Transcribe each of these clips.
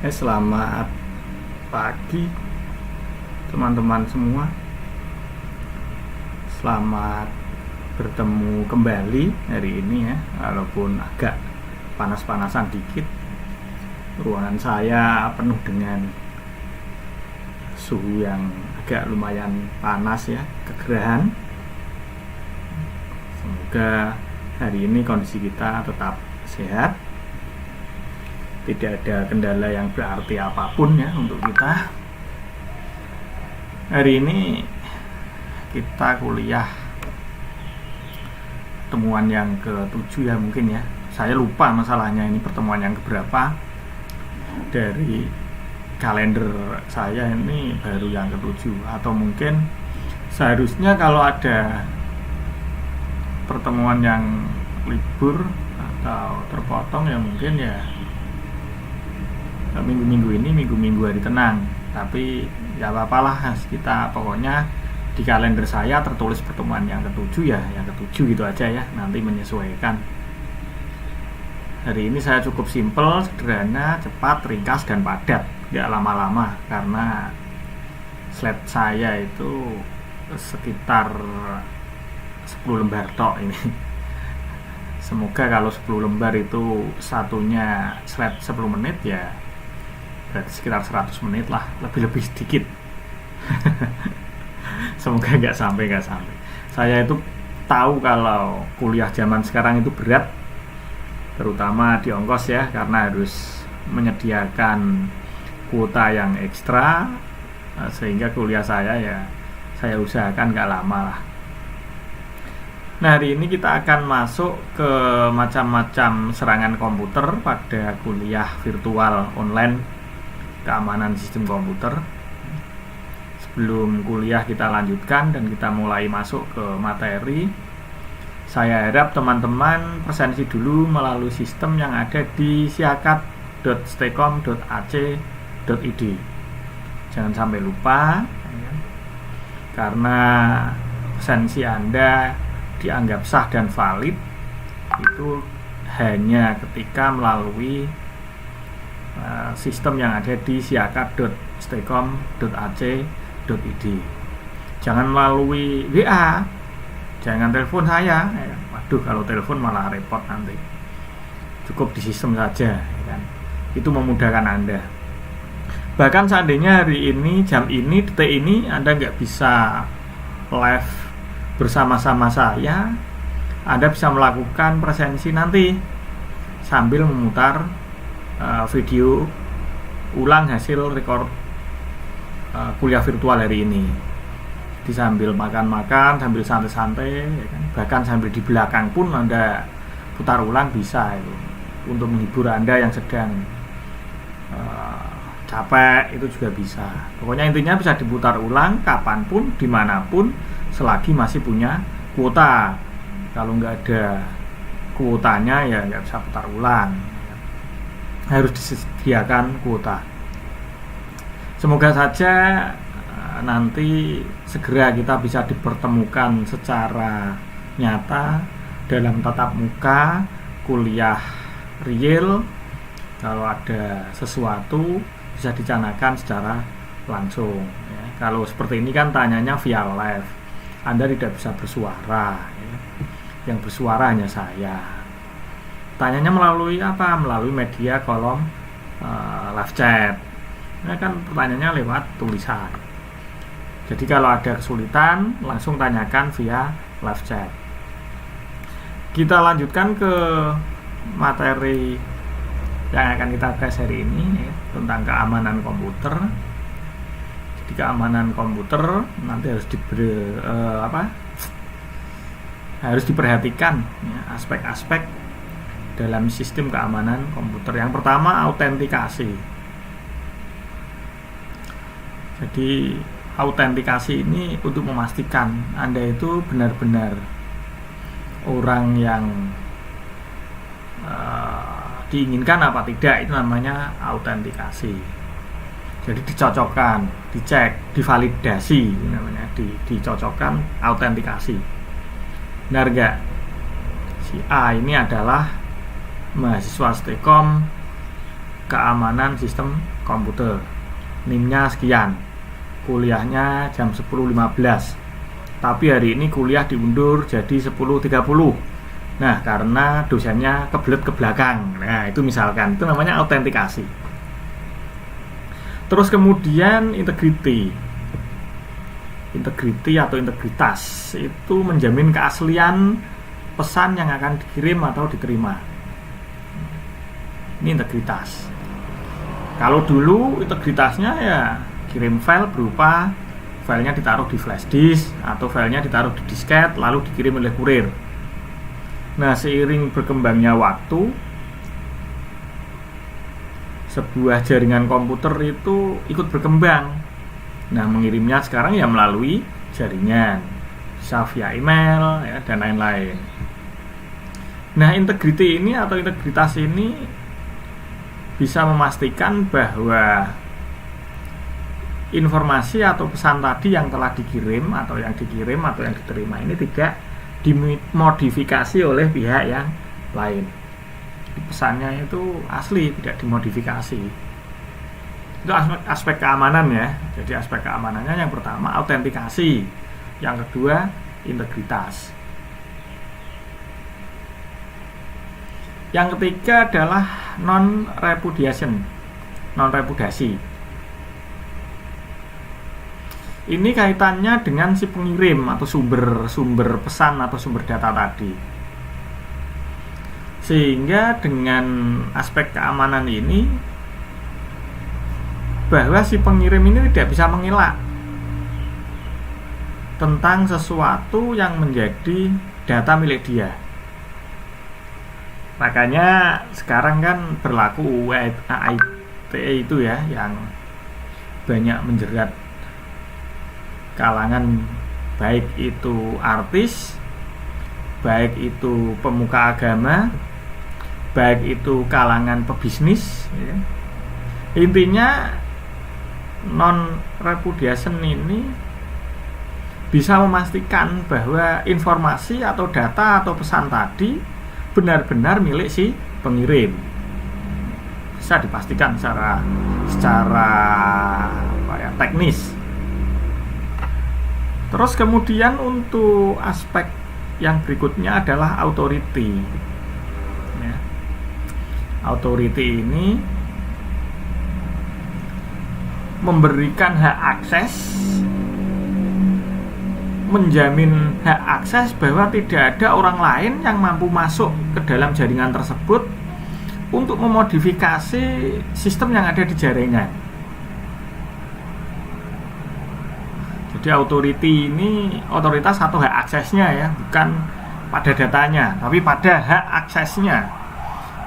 Selamat pagi teman-teman semua. Selamat bertemu kembali hari ini ya, walaupun agak panas-panasan dikit. Ruangan saya penuh dengan suhu yang agak lumayan panas ya, kegerahan. Semoga hari ini kondisi kita tetap sehat, tidak ada kendala yang berarti apapun ya untuk kita. Hari ini kita kuliah pertemuan yang ke-7 ya mungkin ya. Saya lupa masalahnya ini pertemuan yang keberapa. Dari kalender saya ini baru yang ke-7, atau mungkin seharusnya kalau ada pertemuan yang libur atau terpotong ya mungkin ya minggu-minggu ini, minggu-minggu hari tenang. Tapi ya apalah, kita pokoknya di kalender saya tertulis pertemuan yang ke-7 ya, yang ke-7 gitu aja ya, nanti menyesuaikan. Hari ini saya cukup simpel, sederhana, cepat, ringkas, dan padat, gak lama-lama, karena slide saya itu sekitar 10 lembar tok ini. Semoga kalau 10 lembar itu satunya slide 10 menit ya berarti sekitar 100 menit lah, lebih-lebih sedikit. Semoga nggak sampai. Saya itu tahu kalau kuliah zaman sekarang itu berat, terutama di ongkos ya, karena harus menyediakan kuota yang ekstra, sehingga kuliah saya usahakan nggak lama lah. Nah, hari ini kita akan masuk ke macam-macam serangan komputer pada kuliah virtual online keamanan sistem komputer. Sebelum kuliah kita lanjutkan dan kita mulai masuk ke materi, saya harap teman-teman presensi dulu melalui sistem yang ada di siakat.stekom.ac.id. Jangan sampai lupa, karena presensi Anda dianggap sah dan valid itu hanya ketika melalui sistem yang ada di siakat.stekom.ac.id. Jangan melalui WA, jangan telepon saya. Waduh, kalau telepon malah repot nanti. Cukup di sistem saja, kan? Itu memudahkan Anda. Bahkan seandainya hari ini, jam ini, detik ini Anda nggak bisa live bersama-sama saya, Anda bisa melakukan presensi nanti sambil memutar video ulang hasil record kuliah virtual hari ini. Sambil makan-makan, sambil santai-santai, ya kan? Bahkan sambil di belakang pun Anda putar ulang bisa itu, untuk menghibur Anda yang sedang capek, itu juga bisa. Pokoknya intinya bisa diputar ulang kapanpun, dimanapun, selagi masih punya kuota. Kalau nggak ada kuotanya ya nggak bisa putar ulang, harus disediakan kuota. Semoga saja nanti segera kita bisa dipertemukan secara nyata dalam tatap muka, kuliah real. Kalau ada sesuatu bisa dicanakan secara langsung ya. Kalau seperti ini kan tanyanya via live, Anda tidak bisa bersuara ya. Yang bersuara hanya saya. Tanyanya melalui apa? Melalui media kolom live chat. Ini kan pertanyaannya lewat tulisan. Jadi kalau ada kesulitan langsung tanyakan via live chat. Kita lanjutkan ke materi yang akan kita bahas hari ini ya, tentang keamanan komputer. Jadi keamanan komputer nanti harus harus diperhatikan ya, aspek-aspek dalam sistem keamanan komputer. Yang pertama, autentikasi. Jadi autentikasi ini untuk memastikan Anda itu benar-benar orang yang diinginkan apa tidak, itu namanya autentikasi. Jadi dicocokkan, dicek, divalidasi, namanya dicocokkan autentikasi. Benar nggak? Si A ini adalah mahasiswa Stekom keamanan sistem komputer, NIM-nya sekian, kuliahnya jam 10.15, tapi hari ini kuliah diundur jadi 10.30. Nah, karena dosennya kebelet ke belakang. Nah, itu misalkan, itu namanya autentikasi. Terus kemudian integrity atau integritas itu menjamin keaslian pesan yang akan dikirim atau diterima. Ini integritas. Kalau dulu integritasnya ya kirim file berupa filenya ditaruh di flash disk atau filenya ditaruh di disket lalu dikirim oleh kurir. Nah, seiring berkembangnya waktu, sebuah jaringan komputer itu ikut berkembang. Nah, mengirimnya sekarang ya melalui jaringan, bisa via email ya, dan lain-lain. Nah, integrity ini atau integritas ini bisa memastikan bahwa informasi atau pesan tadi yang telah dikirim atau yang diterima ini tidak dimodifikasi oleh pihak yang lain. Pesannya itu asli, tidak dimodifikasi. Itu aspek keamanan ya. Jadi aspek keamanannya yang pertama autentikasi, yang kedua integritas, yang ketiga adalah non-repudasi. Ini kaitannya dengan si pengirim atau sumber pesan atau sumber data tadi. Sehingga dengan aspek keamanan ini, bahwa si pengirim ini tidak bisa mengelak tentang sesuatu yang menjadi data milik dia. Makanya sekarang kan berlaku ITE itu ya, yang banyak menjerat kalangan, baik itu artis, baik itu pemuka agama, baik itu kalangan pebisnis ya. Intinya non-repudiation ini bisa memastikan bahwa informasi atau data atau pesan tadi benar-benar milik si pengirim. Bisa dipastikan secara teknis. Terus kemudian untuk aspek yang berikutnya adalah authority. Ya. Authority ini memberikan hak akses, menjamin hak akses bahwa tidak ada orang lain yang mampu masuk ke dalam jaringan tersebut untuk memodifikasi sistem yang ada di jaringan. Jadi authority ini otoritas atau hak aksesnya ya, bukan pada datanya, tapi pada hak aksesnya.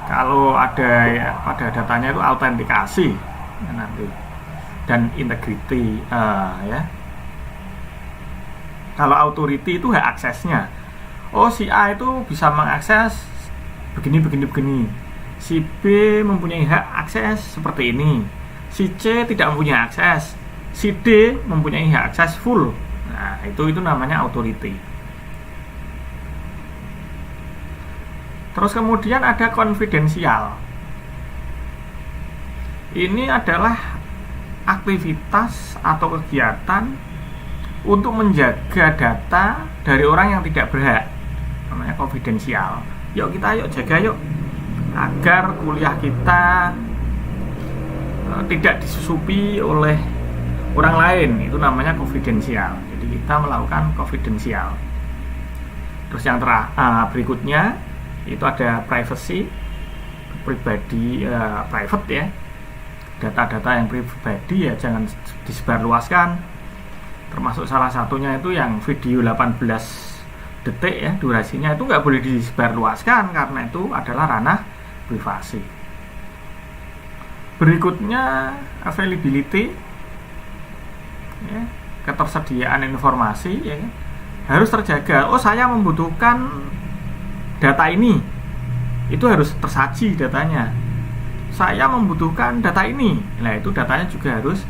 Kalau ada ya, pada datanya itu autentikasi ya, nanti, dan integrity ya. Kalau authority itu hak aksesnya. Oh, si A itu bisa mengakses begini. Si B mempunyai hak akses seperti ini. Si C tidak mempunyai akses. Si D mempunyai hak akses full. Nah, itu namanya authority. Terus kemudian ada konfidensial. Ini adalah aktivitas atau kegiatan untuk menjaga data dari orang yang tidak berhak. Namanya konfidensial. Yuk jaga agar kuliah kita tidak disusupi oleh orang lain. Itu namanya konfidensial. Jadi kita melakukan konfidensial. Terus yang berikutnya itu ada privacy, pribadi, private ya. Data-data yang pribadi ya jangan disebarluaskan. Termasuk salah satunya itu yang video 18 detik ya durasinya, itu nggak boleh disebarluaskan karena itu adalah ranah privasi. Berikutnya availability ya, ketersediaan informasi ya, harus terjaga. Oh, saya membutuhkan data ini, itu harus tersaji datanya. Saya membutuhkan data ini, nah itu datanya juga harus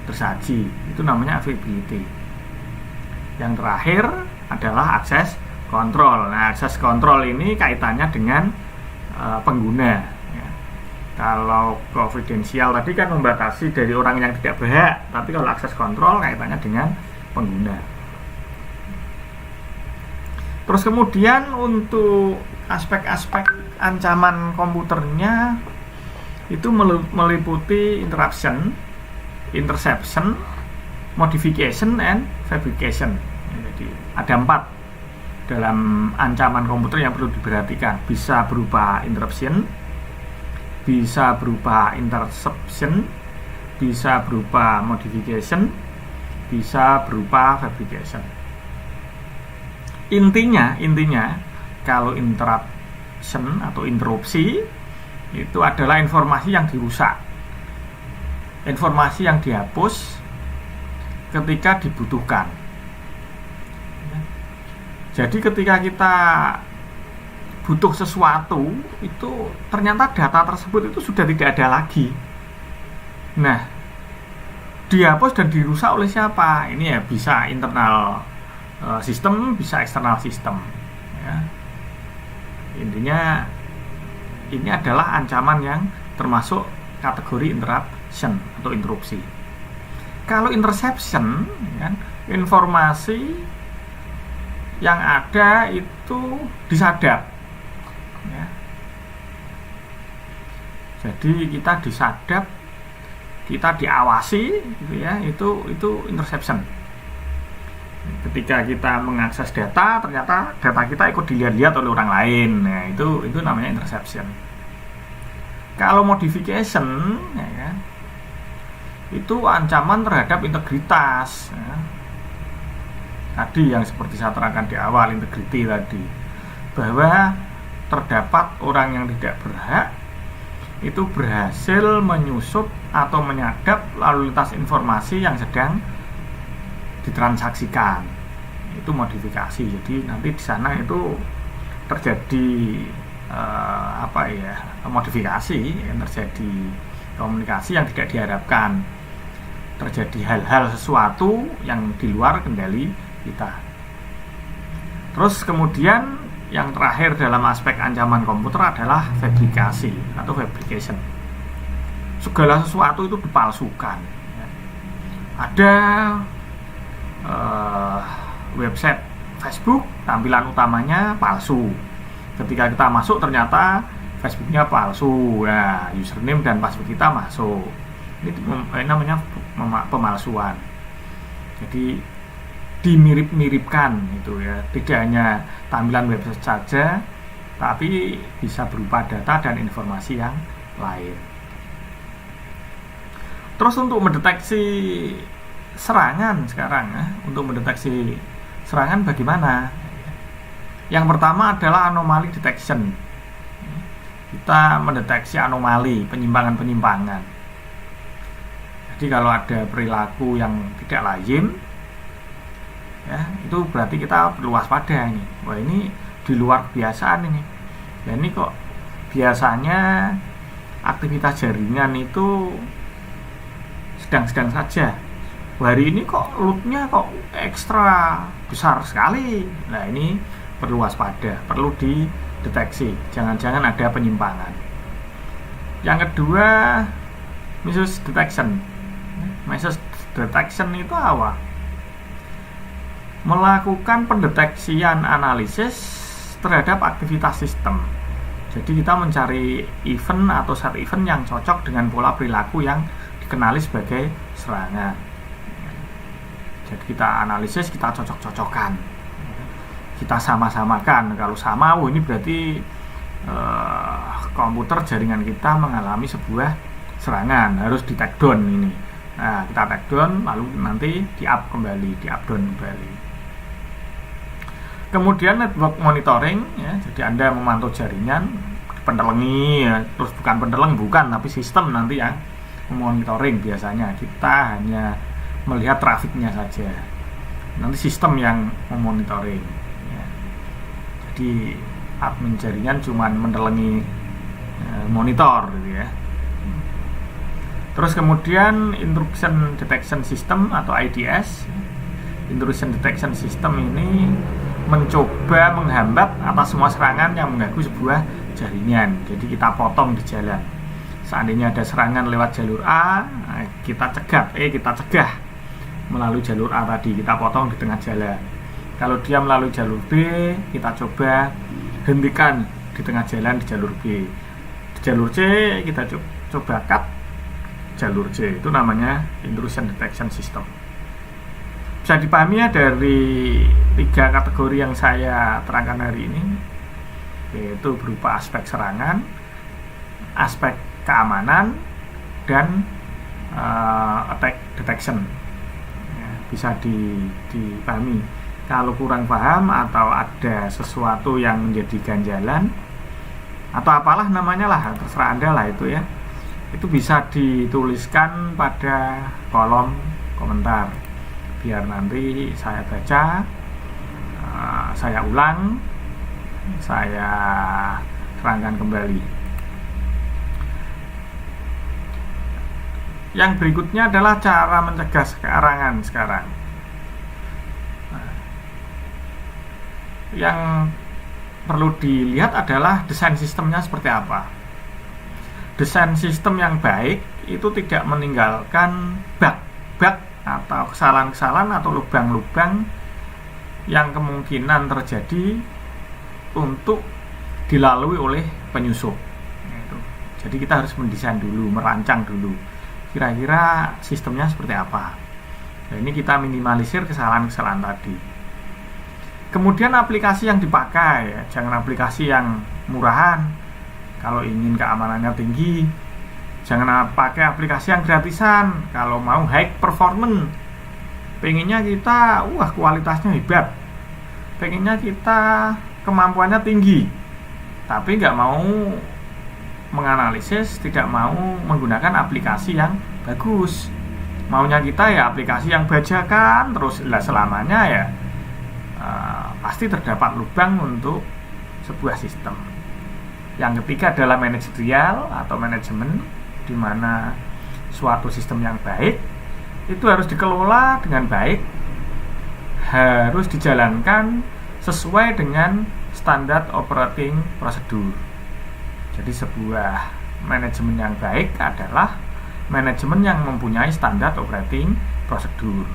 tersaji. Itu namanya availability. Yang terakhir adalah akses kontrol. Nah, akses kontrol ini kaitannya dengan pengguna ya. Kalau confidential tadi kan membatasi dari orang yang tidak berhak, tapi kalau akses kontrol kaitannya dengan pengguna. Terus kemudian untuk aspek-aspek ancaman komputernya itu meliputi interruption, interception, modification, and fabrication. Jadi ada 4 dalam ancaman komputer yang perlu diperhatikan. Bisa berupa interruption, bisa berupa interception, bisa berupa modification, bisa berupa fabrication. Intinya kalau interruption atau interupsi itu adalah informasi yang dirusak, informasi yang dihapus ketika dibutuhkan. Jadi ketika kita butuh sesuatu, itu ternyata data tersebut itu sudah tidak ada lagi. Nah, dihapus dan dirusak oleh siapa? Ini ya bisa internal sistem, bisa eksternal sistem. Ya. Intinya ini adalah ancaman yang termasuk kategori interruption atau interupsi. Kalau interception, kan, informasi yang ada itu disadap. Ya. Jadi kita disadap, kita diawasi, gitu ya, itu interception. Ketika kita mengakses data, ternyata data kita ikut dilihat-lihat oleh orang lain. Nah, itu namanya interception. Kalau modification, ya kan, itu ancaman terhadap integritas. Ya. Tadi yang seperti saya terangkan di awal, integrity tadi, bahwa terdapat orang yang tidak berhak itu berhasil menyusup atau menyadap lalu lintas informasi yang sedang ditransaksikan. Itu modifikasi. Jadi nanti di sana itu terjadi modifikasi, yang terjadi komunikasi yang tidak diharapkan, terjadi hal-hal sesuatu yang di luar kendali kita. Terus kemudian yang terakhir dalam aspek ancaman komputer adalah fabrikasi atau fabrication. Segala sesuatu itu dipalsukan. Ada website Facebook, tampilan utamanya palsu. Ketika kita masuk ternyata Facebooknya palsu. Ya, username dan password kita masuk. Ini namanya pemalsuan. Jadi dimirip-miripkan itu ya, tidak hanya tampilan website saja, tapi bisa berupa data dan informasi yang lain. Terus untuk mendeteksi serangan sekarang ya, untuk mendeteksi serangan bagaimana? Yang pertama adalah anomaly detection. Kita mendeteksi anomali, penyimpangan-penyimpangan. Jadi kalau ada perilaku yang tidak lazim, ya, itu berarti kita perlu waspada nih. Wah, ini di luar kebiasaan ini. Ya, ini kok biasanya aktivitas jaringan itu sedang-sedang saja. Hari ini kok loadnya kok ekstra besar sekali. Nah, ini perlu waspada, perlu dideteksi. Jangan-jangan ada penyimpangan. Yang kedua, misuse detection. Misuse detection itu apa? Melakukan pendeteksian analisis terhadap aktivitas sistem. Jadi kita mencari event atau set event yang cocok dengan pola perilaku yang dikenali sebagai serangan. Jadi kita analisis, kita cocok-cocokkan, kita sama-samakan. Kalau sama, ini berarti komputer jaringan kita mengalami sebuah serangan, harus di take down ini. Nah, kita take down, lalu nanti di up kembali, di up down kembali. Kemudian network monitoring, ya, jadi Anda memantau jaringan, pendelengi, ya, terus bukan pendeleng, bukan, tapi sistem nanti yang memonitoring. Biasanya kita hanya melihat trafiknya saja, nanti sistem yang memonitoring. Ya. Jadi admin jaringan cuma mendelengi monitor, gitu ya. Terus kemudian intrusion detection system atau IDS. Intrusion detection system ini mencoba menghambat atas semua serangan yang mengganggu sebuah jaringan. Jadi kita potong di jalan. seandainya ada serangan lewat jalur A, kita cegah melalui jalur A tadi, kita potong di tengah jalan. Kalau dia melalui jalur B, kita coba hentikan di tengah jalan di jalur B. Di jalur C, kita coba cut jalur C. Itu namanya intrusion detection system. Bisa dipahami ya dari 3 kategori yang saya terangkan hari ini, yaitu berupa aspek serangan, aspek keamanan, dan attack detection. Ya, bisa dipahami. Kalau kurang paham atau ada sesuatu yang menjadi ganjalan atau apalah namanya lah, terserah Anda lah itu ya, itu bisa dituliskan pada kolom komentar biar nanti saya baca, saya ulang, saya terangkan kembali. Yang berikutnya adalah cara mencegah serangan sekarang. Yang perlu dilihat adalah desain sistemnya seperti apa. Desain sistem yang baik itu tidak meninggalkan bug atau kesalahan-kesalahan atau lubang-lubang yang kemungkinan terjadi untuk dilalui oleh penyusup. Jadi kita harus mendesain dulu, merancang dulu kira-kira sistemnya seperti apa. Nah, ini kita minimalisir kesalahan-kesalahan tadi. Kemudian aplikasi yang dipakai, ya, jangan aplikasi yang murahan. Kalau ingin keamanannya tinggi, jangan pakai aplikasi yang gratisan. Kalau mau high performance, pengennya kita kualitasnya hebat, pengennya kita kemampuannya tinggi, tapi nggak mau menganalisis, tidak mau menggunakan aplikasi yang bagus. Maunya kita ya aplikasi yang bajakan terus selamanya ya, pasti terdapat lubang untuk sebuah sistem. Yang ketiga adalah manajerial atau manajemen, di mana suatu sistem yang baik itu harus dikelola dengan baik, harus dijalankan sesuai dengan standar operating prosedur. Jadi sebuah manajemen yang baik adalah manajemen yang mempunyai standar operating prosedur.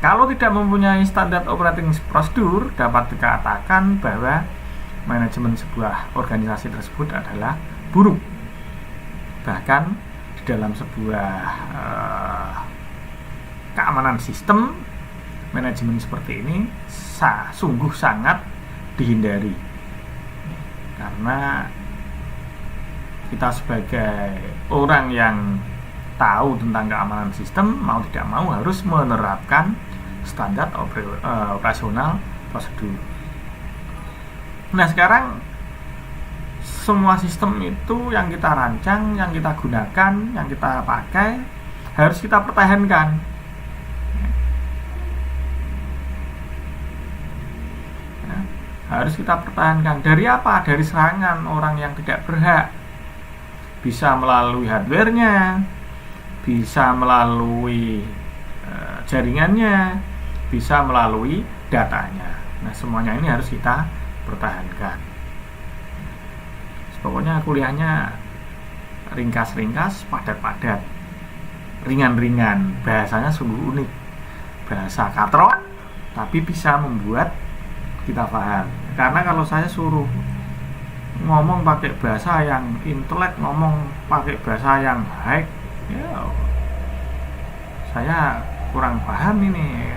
Kalau tidak mempunyai standar operating prosedur, dapat dikatakan bahwa manajemen sebuah organisasi tersebut adalah buruk. Bahkan di dalam sebuah keamanan sistem, manajemen seperti ini sungguh sangat dihindari, karena kita sebagai orang yang tahu tentang keamanan sistem, mau tidak mau harus menerapkan standar operasional prosedur. Nah, sekarang semua sistem itu yang kita rancang, yang kita gunakan, yang kita pakai harus kita pertahankan. Harus kita pertahankan. Dari apa? Dari serangan orang yang tidak berhak. Bisa melalui hardware-nya, bisa melalui jaringannya, bisa melalui datanya. Nah, semuanya ini harus kita pertahankan. Pokoknya kuliahnya ringkas-ringkas, padat-padat, ringan-ringan, bahasanya sungguh unik, bahasa katro, tapi bisa membuat kita paham. Karena kalau saya suruh ngomong pakai bahasa yang intelek, ngomong pakai bahasa yang high, ya saya kurang paham ini.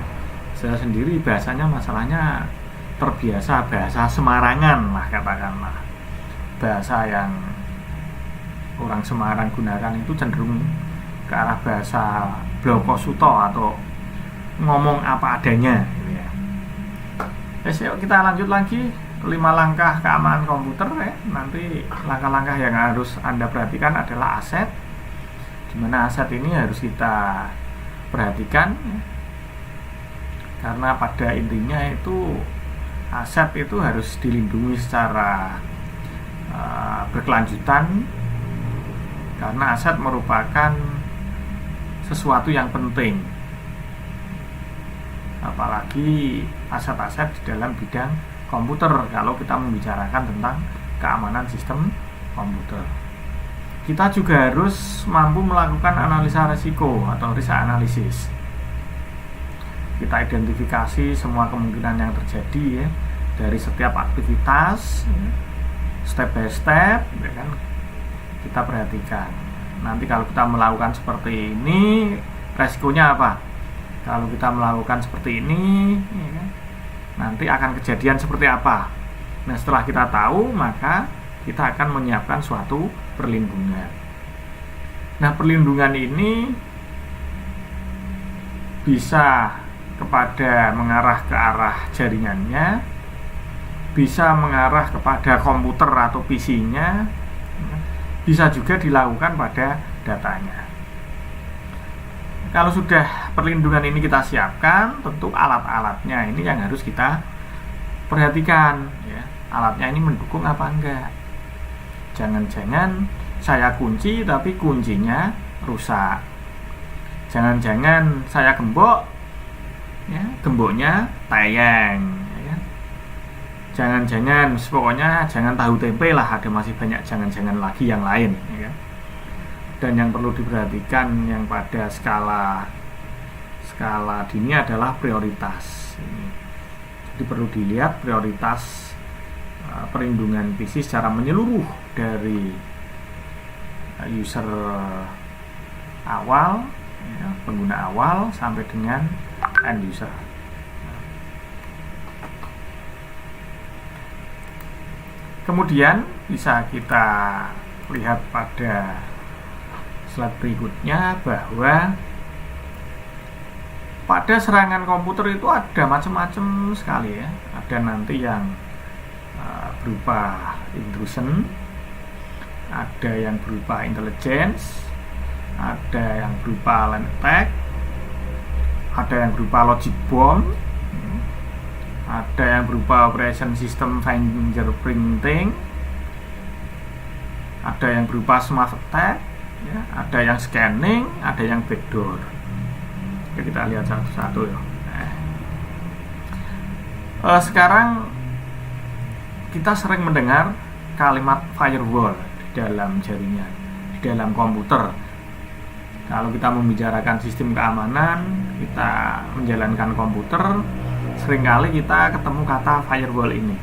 Saya sendiri bahasanya masalahnya terbiasa bahasa Semarangan lah, katakanlah. Bahasa yang orang Semarang gunakan itu cenderung ke arah bahasa Blokosuto atau ngomong apa adanya gitu ya. Yuk kita lanjut lagi 5 langkah keamanan komputer ya. Nanti langkah-langkah yang harus Anda perhatikan adalah aset, dimana aset ini harus kita perhatikan ya. Karena pada intinya itu aset itu harus dilindungi secara berkelanjutan, karena aset merupakan sesuatu yang penting, apalagi aset-aset di dalam bidang komputer kalau kita membicarakan tentang keamanan sistem komputer. kita juga harus mampu melakukan analisa risiko atau risk analysis. Kita identifikasi semua kemungkinan yang terjadi ya, dari setiap aktivitas ya, step by step ya kan, kita perhatikan. Nanti kalau kita melakukan seperti ini, resikonya apa? Kalau kita melakukan seperti ini ya kan, nanti akan kejadian seperti apa? Nah, setelah kita tahu, maka kita akan menyiapkan suatu perlindungan. Nah, perlindungan ini bisa kepada mengarah ke arah jaringannya, bisa mengarah kepada komputer atau PC-nya, bisa juga dilakukan pada datanya. Kalau sudah perlindungan ini kita siapkan, tentu alat-alatnya ini yang harus kita perhatikan ya. Alatnya ini mendukung apa enggak. Jangan-jangan saya kunci tapi kuncinya rusak. Jangan-jangan saya gembok ya, gemboknya tayang ya. Jangan-jangan, pokoknya jangan tahu tempe lah, ada masih banyak jangan-jangan lagi yang lain ya. Dan yang perlu diperhatikan yang pada skala dini adalah prioritas. Jadi perlu dilihat prioritas perlindungan PC secara menyeluruh dari user awal, ya, pengguna awal sampai dengan end user. Kemudian bisa kita lihat pada slide berikutnya bahwa pada serangan komputer itu ada macam-macam sekali ya. Ada nanti yang berupa intrusion, ada yang berupa intelligence, ada yang berupa land attack, ada yang berupa logic bomb, ada yang berupa operation system fingerprinting, ada yang berupa smart attack ya, ada yang scanning, ada yang backdoor. Oke, kita lihat satu-satu ya. Sekarang kita sering mendengar kalimat firewall di dalam jaringan, di dalam komputer. Kalau kita membicarakan sistem keamanan, kita menjalankan komputer, seringkali kita ketemu kata firewall ini.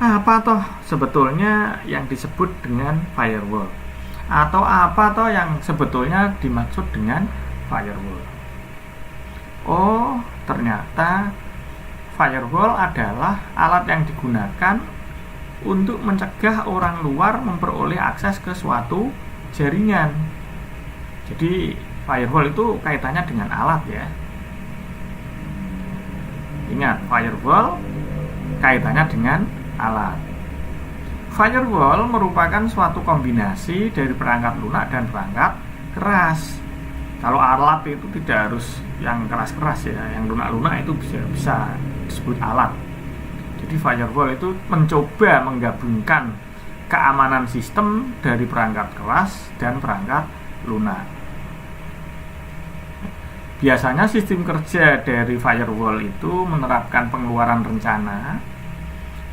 Apa toh sebetulnya yang disebut dengan firewall? Atau apa toh yang sebetulnya dimaksud dengan firewall? Oh, ternyata firewall adalah alat yang digunakan untuk mencegah orang luar memperoleh akses ke suatu jaringan. Jadi firewall itu kaitannya dengan alat ya. Ingat, firewall kaitannya dengan alat. Firewall merupakan suatu kombinasi dari perangkat lunak dan perangkat keras. Kalau alat itu tidak harus yang keras-keras ya, yang lunak-lunak itu bisa disebut alat. Jadi firewall itu mencoba menggabungkan keamanan sistem dari perangkat keras dan perangkat lunak. Biasanya sistem kerja dari firewall itu menerapkan pengeluaran rencana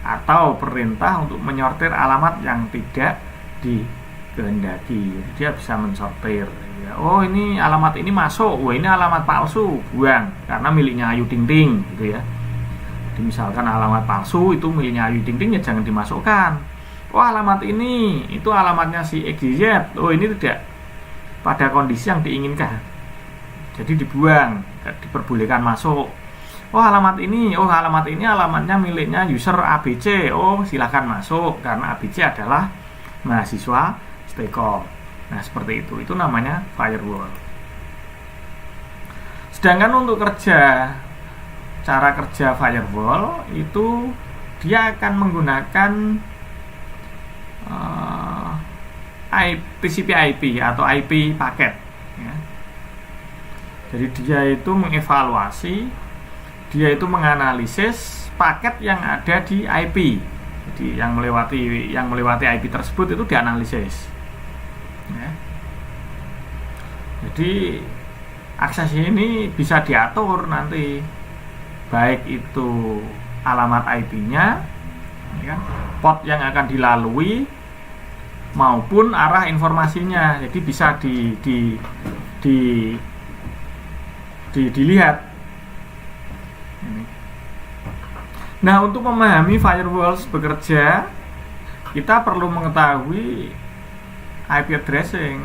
atau perintah untuk menyortir alamat yang tidak dikehendaki. Dia bisa mensortir ya. Oh, ini alamat ini masuk, wah ini alamat palsu, buang karena miliknya Ayu Ting Ting gitu ya. Jadi misalkan alamat palsu itu miliknya Ayu Ting Ting ya jangan dimasukkan. Oh, alamat ini itu alamatnya si XYZ. Oh, ini tidak pada kondisi yang diinginkan. Jadi dibuang, tidak diperbolehkan masuk. Oh, alamat ini alamatnya miliknya user ABC. Oh, silahkan masuk karena ABC adalah mahasiswa Stekom. Nah, seperti itu. Itu namanya firewall. Sedangkan untuk cara kerja firewall itu dia akan menggunakan TCP/IP atau IP paket ya. Jadi dia itu mengevaluasi, dia itu menganalisis paket yang ada di IP. Jadi yang melewati IP tersebut itu dianalisis ya. Jadi akses ini bisa diatur nanti, baik itu alamat IP-nya ya, port yang akan dilalui, maupun arah informasinya. Jadi bisa dilihat. Nah, untuk memahami firewalls bekerja, kita perlu mengetahui IP addressing.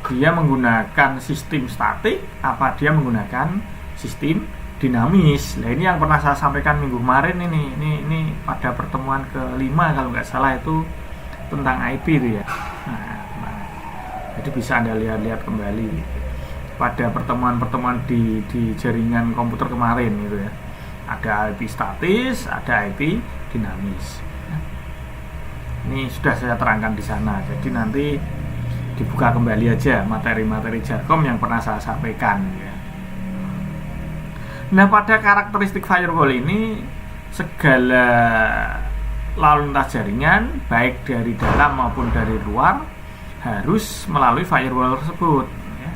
Dia menggunakan sistem statik, apa dia menggunakan sistem dinamis. Nah, ini yang pernah saya sampaikan minggu kemarin ini pada pertemuan ke-5 kalau nggak salah, itu tentang IP itu ya. Nah, jadi bisa Anda lihat kembali pada pertemuan-pertemuan di jaringan komputer kemarin gitu ya. Ada IP statis, ada IP dinamis. Ini sudah saya terangkan di sana. Jadi nanti dibuka kembali aja materi-materi Jarkom yang pernah saya sampaikan ya. Nah, pada karakteristik firewall ini, segala lalu lintas jaringan baik dari dalam maupun dari luar harus melalui firewall tersebut ya.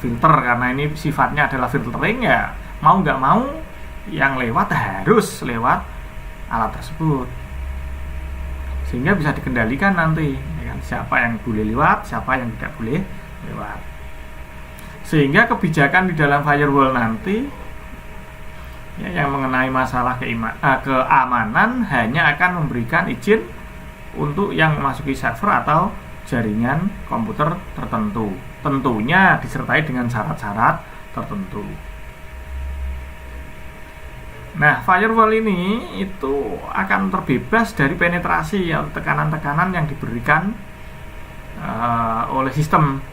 Filter, karena ini sifatnya adalah filtering ya, mau nggak mau yang lewat harus lewat alat tersebut, sehingga bisa dikendalikan nanti ya kan, siapa yang boleh lewat, siapa yang tidak boleh lewat. Sehingga kebijakan di dalam firewall nanti ya, yang mengenai masalah keamanan hanya akan memberikan izin untuk yang memasuki server atau jaringan komputer tertentu, tentunya disertai dengan syarat-syarat tertentu. Nah, firewall ini itu akan terbebas dari penetrasi atau tekanan-tekanan yang diberikan oleh sistem.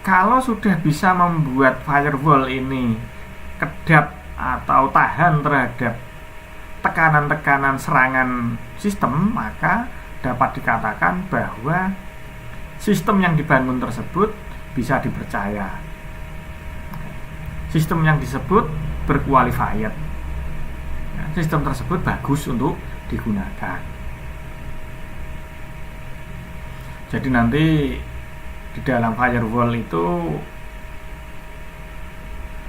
Kalau sudah bisa membuat firewall ini kedap atau tahan terhadap tekanan-tekanan serangan sistem, maka dapat dikatakan bahwa sistem yang dibangun tersebut bisa dipercaya. Sistem yang disebut berqualified. Sistem tersebut bagus untuk digunakan. Jadi nanti di dalam firewall itu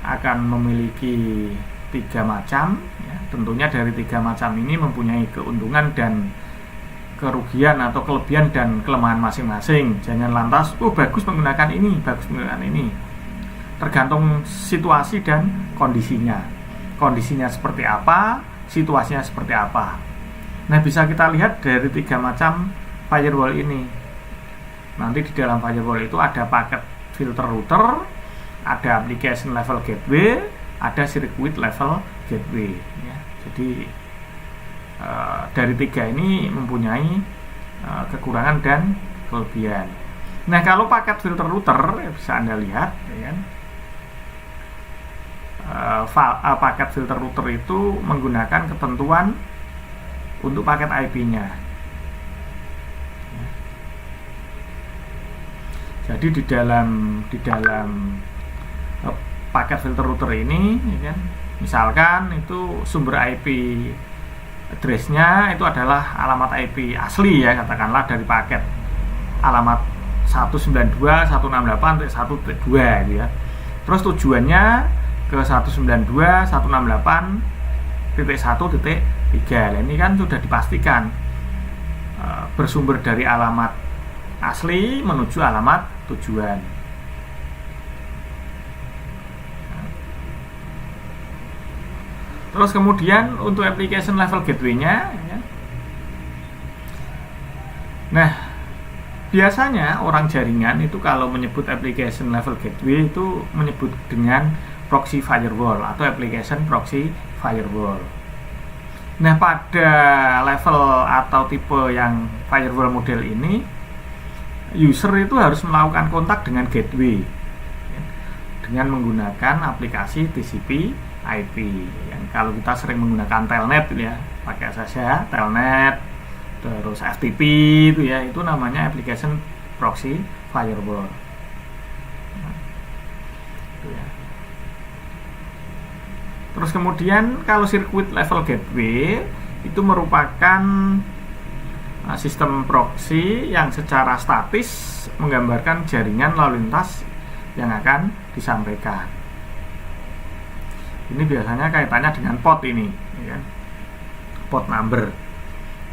akan memiliki 3 macam ya. Tentunya dari 3 macam ini mempunyai keuntungan dan kerugian atau kelebihan dan kelemahan masing-masing. Jangan lantas bagus menggunakan ini, bagus menggunakan ini. Tergantung situasi dan kondisinya. Kondisinya seperti apa, situasinya seperti apa. Nah, bisa kita lihat dari 3 macam firewall ini. Nanti di dalam firewall itu ada paket filter router, ada application level gateway, ada circuit level gateway ya. Jadi dari 3 ini mempunyai kekurangan dan kelebihan. Nah, kalau paket filter router ya bisa Anda lihat ya kan. Paket filter router itu menggunakan ketentuan untuk paket IP-nya. Jadi di dalam paket filter router ini, ya kan, misalkan itu sumber IP address-nya itu adalah alamat IP asli ya, katakanlah dari paket alamat 192.168.1.2 gitu ya. Terus tujuannya ke 192.168.1.3. Ini kan sudah dipastikan bersumber dari alamat asli menuju alamat tujuan. Terus kemudian untuk application level gateway-nya ya. Nah, biasanya orang jaringan itu kalau menyebut application level gateway itu menyebut dengan proxy firewall atau application proxy firewall. Nah, pada level atau tipe yang firewall model ini, user itu harus melakukan kontak dengan gateway dengan menggunakan aplikasi TCP IP. Yang kalau kita sering menggunakan telnet ya, pakai saja telnet, terus FTP itu ya, itu namanya application proxy firewall. Itu ya. Terus kemudian kalau circuit level gateway itu merupakan sistem proxy yang secara statis menggambarkan jaringan lalu lintas yang akan disampaikan. Ini biasanya kaitannya dengan port ini, ya kan? Port number.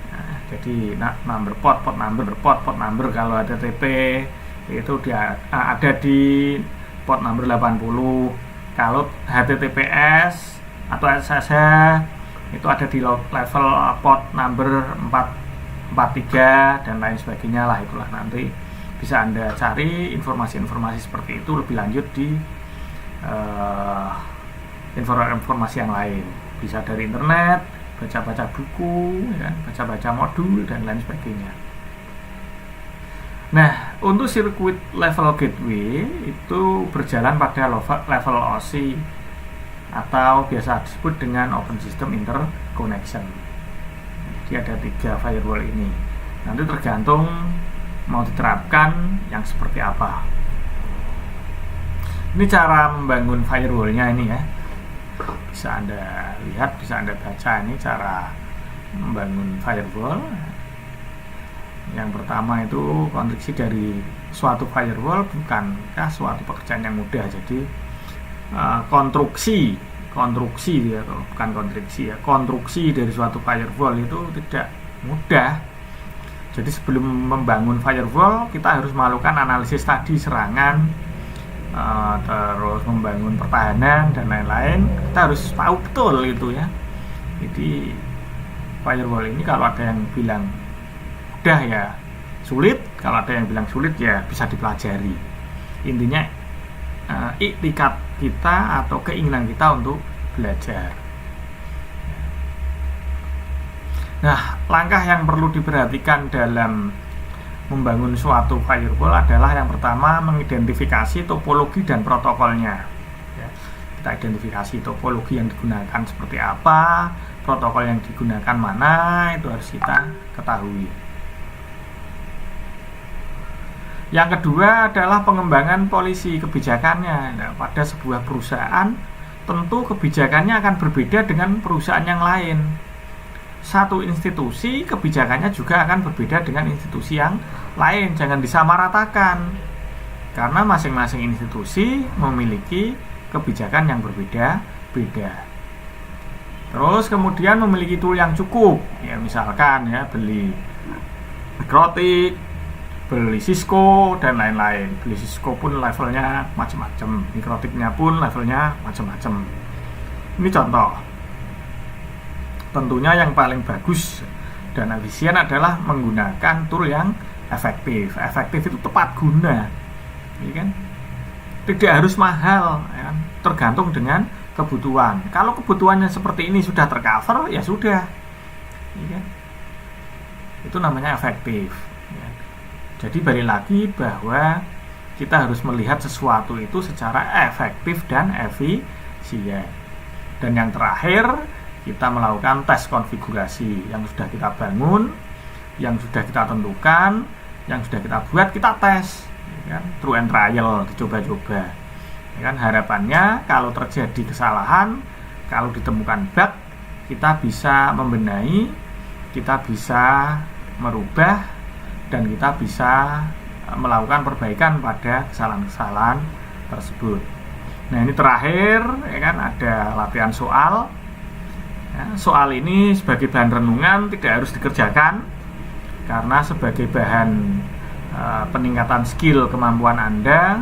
Nah, Jadi number port number kalau HTTP itu dia ada di port number 80. Kalau HTTPS atau SSH itu ada di level port number 443 dan lain sebagainya lah. Itulah nanti bisa Anda cari informasi-informasi seperti itu lebih lanjut di informasi yang lain. Bisa dari internet, baca-baca buku, ya kan? Baca-baca modul dan lain sebagainya. Nah, untuk sirkuit level gateway itu berjalan pada level OSI atau biasa disebut dengan Open System Interconnection. Jadi ada 3 firewall ini. Nanti tergantung mau diterapkan yang seperti apa. Ini cara membangun firewallnya ini ya. Bisa Anda lihat, bisa Anda baca ini cara membangun firewall. Yang pertama itu konstruksi dari suatu firewall bukankah suatu pekerjaan yang mudah. Jadi konstruksi ya, bukan konstruksi ya. Konstruksi dari suatu firewall itu tidak mudah. Jadi sebelum membangun firewall kita harus melakukan analisis tadi serangan, terus membangun pertahanan dan lain-lain. Kita harus tahu betul itu ya. Jadi firewall ini kalau ada yang bilang mudah ya sulit, kalau ada yang bilang sulit ya bisa dipelajari. Intinya iktikat kita atau keinginan kita untuk belajar. Nah, langkah yang perlu diperhatikan dalam membangun suatu firewall adalah yang pertama mengidentifikasi topologi dan protokolnya. Ya, kita identifikasi topologi yang digunakan seperti apa, protokol yang digunakan mana, itu harus kita ketahui. Yang kedua adalah pengembangan polisi kebijakannya. Nah, pada sebuah perusahaan tentu kebijakannya akan berbeda dengan perusahaan yang lain. Satu institusi kebijakannya juga akan berbeda dengan institusi yang lain. Jangan disamaratakan, karena masing-masing institusi memiliki kebijakan yang berbeda-beda. Terus kemudian memiliki tool yang cukup. Ya misalkan ya beli Mikrotik, beli Cisco dan lain-lain. Beli Cisco pun levelnya macam-macam, Mikrotiknya pun levelnya macam-macam. Ini contoh. Tentunya yang paling bagus dan efisien adalah menggunakan tool yang efektif. Efektif itu tepat guna, ya kan? Tidak harus mahal, ya kan? Tergantung dengan kebutuhan. Kalau kebutuhannya seperti ini sudah tercover, ya sudah, ya kan? Itu namanya efektif. Ya. Jadi balik lagi bahwa kita harus melihat sesuatu itu secara efektif dan efisien. Dan yang terakhir, kita melakukan tes konfigurasi yang sudah kita bangun, yang sudah kita tentukan, yang sudah kita buat, kita tes, ya kan? True and trial, dicoba-coba, ya kan? Harapannya kalau terjadi kesalahan, kalau ditemukan bug, kita bisa membenahi, kita bisa merubah, dan kita bisa melakukan perbaikan pada kesalahan-kesalahan tersebut. Nah, ini terakhir, ya kan, ada latihan soal. Ya, soal ini sebagai bahan renungan tidak harus dikerjakan, karena sebagai bahan peningkatan skill kemampuan Anda,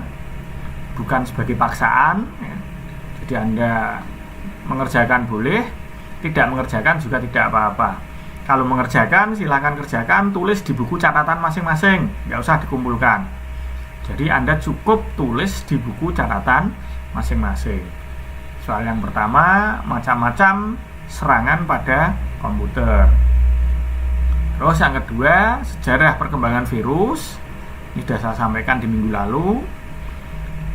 bukan sebagai paksaan. Ya. Jadi Anda mengerjakan boleh, tidak mengerjakan juga tidak apa-apa. Kalau mengerjakan silakan kerjakan, tulis di buku catatan masing-masing, nggak usah dikumpulkan. Jadi Anda cukup tulis di buku catatan masing-masing. Soal yang pertama, macam-macam serangan pada komputer. Terus yang kedua, sejarah perkembangan virus. Ini sudah saya sampaikan di minggu lalu.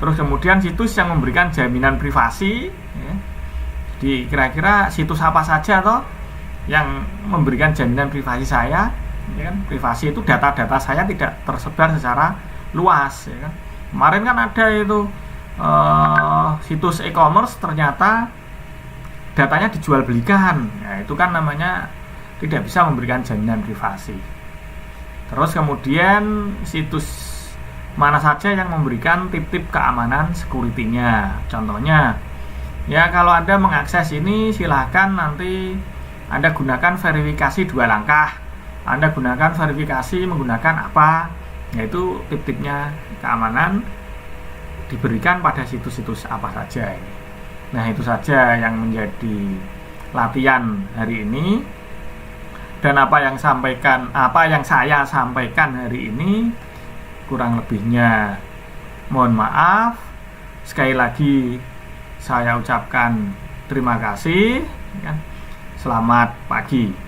Terus kemudian situs yang memberikan jaminan privasi, ya. Jadi kira-kira situs apa saja toh yang memberikan jaminan privasi saya, ya kan? Privasi itu data-data saya tidak tersebar secara luas, ya kan? Kemarin kan ada itu situs e-commerce ternyata datanya dijual belikan, ya, itu kan namanya tidak bisa memberikan jaminan privasi. Terus kemudian situs mana saja yang memberikan tip-tip keamanan security-nya. Contohnya, ya kalau Anda mengakses ini silahkan nanti Anda gunakan verifikasi 2 langkah Anda gunakan verifikasi menggunakan apa, yaitu tip-tipnya keamanan diberikan pada situs-situs apa saja ini. Nah, itu saja yang menjadi latihan hari ini. Dan apa yang saya sampaikan hari ini kurang lebihnya mohon maaf. Sekali lagi saya ucapkan terima kasih. Selamat pagi.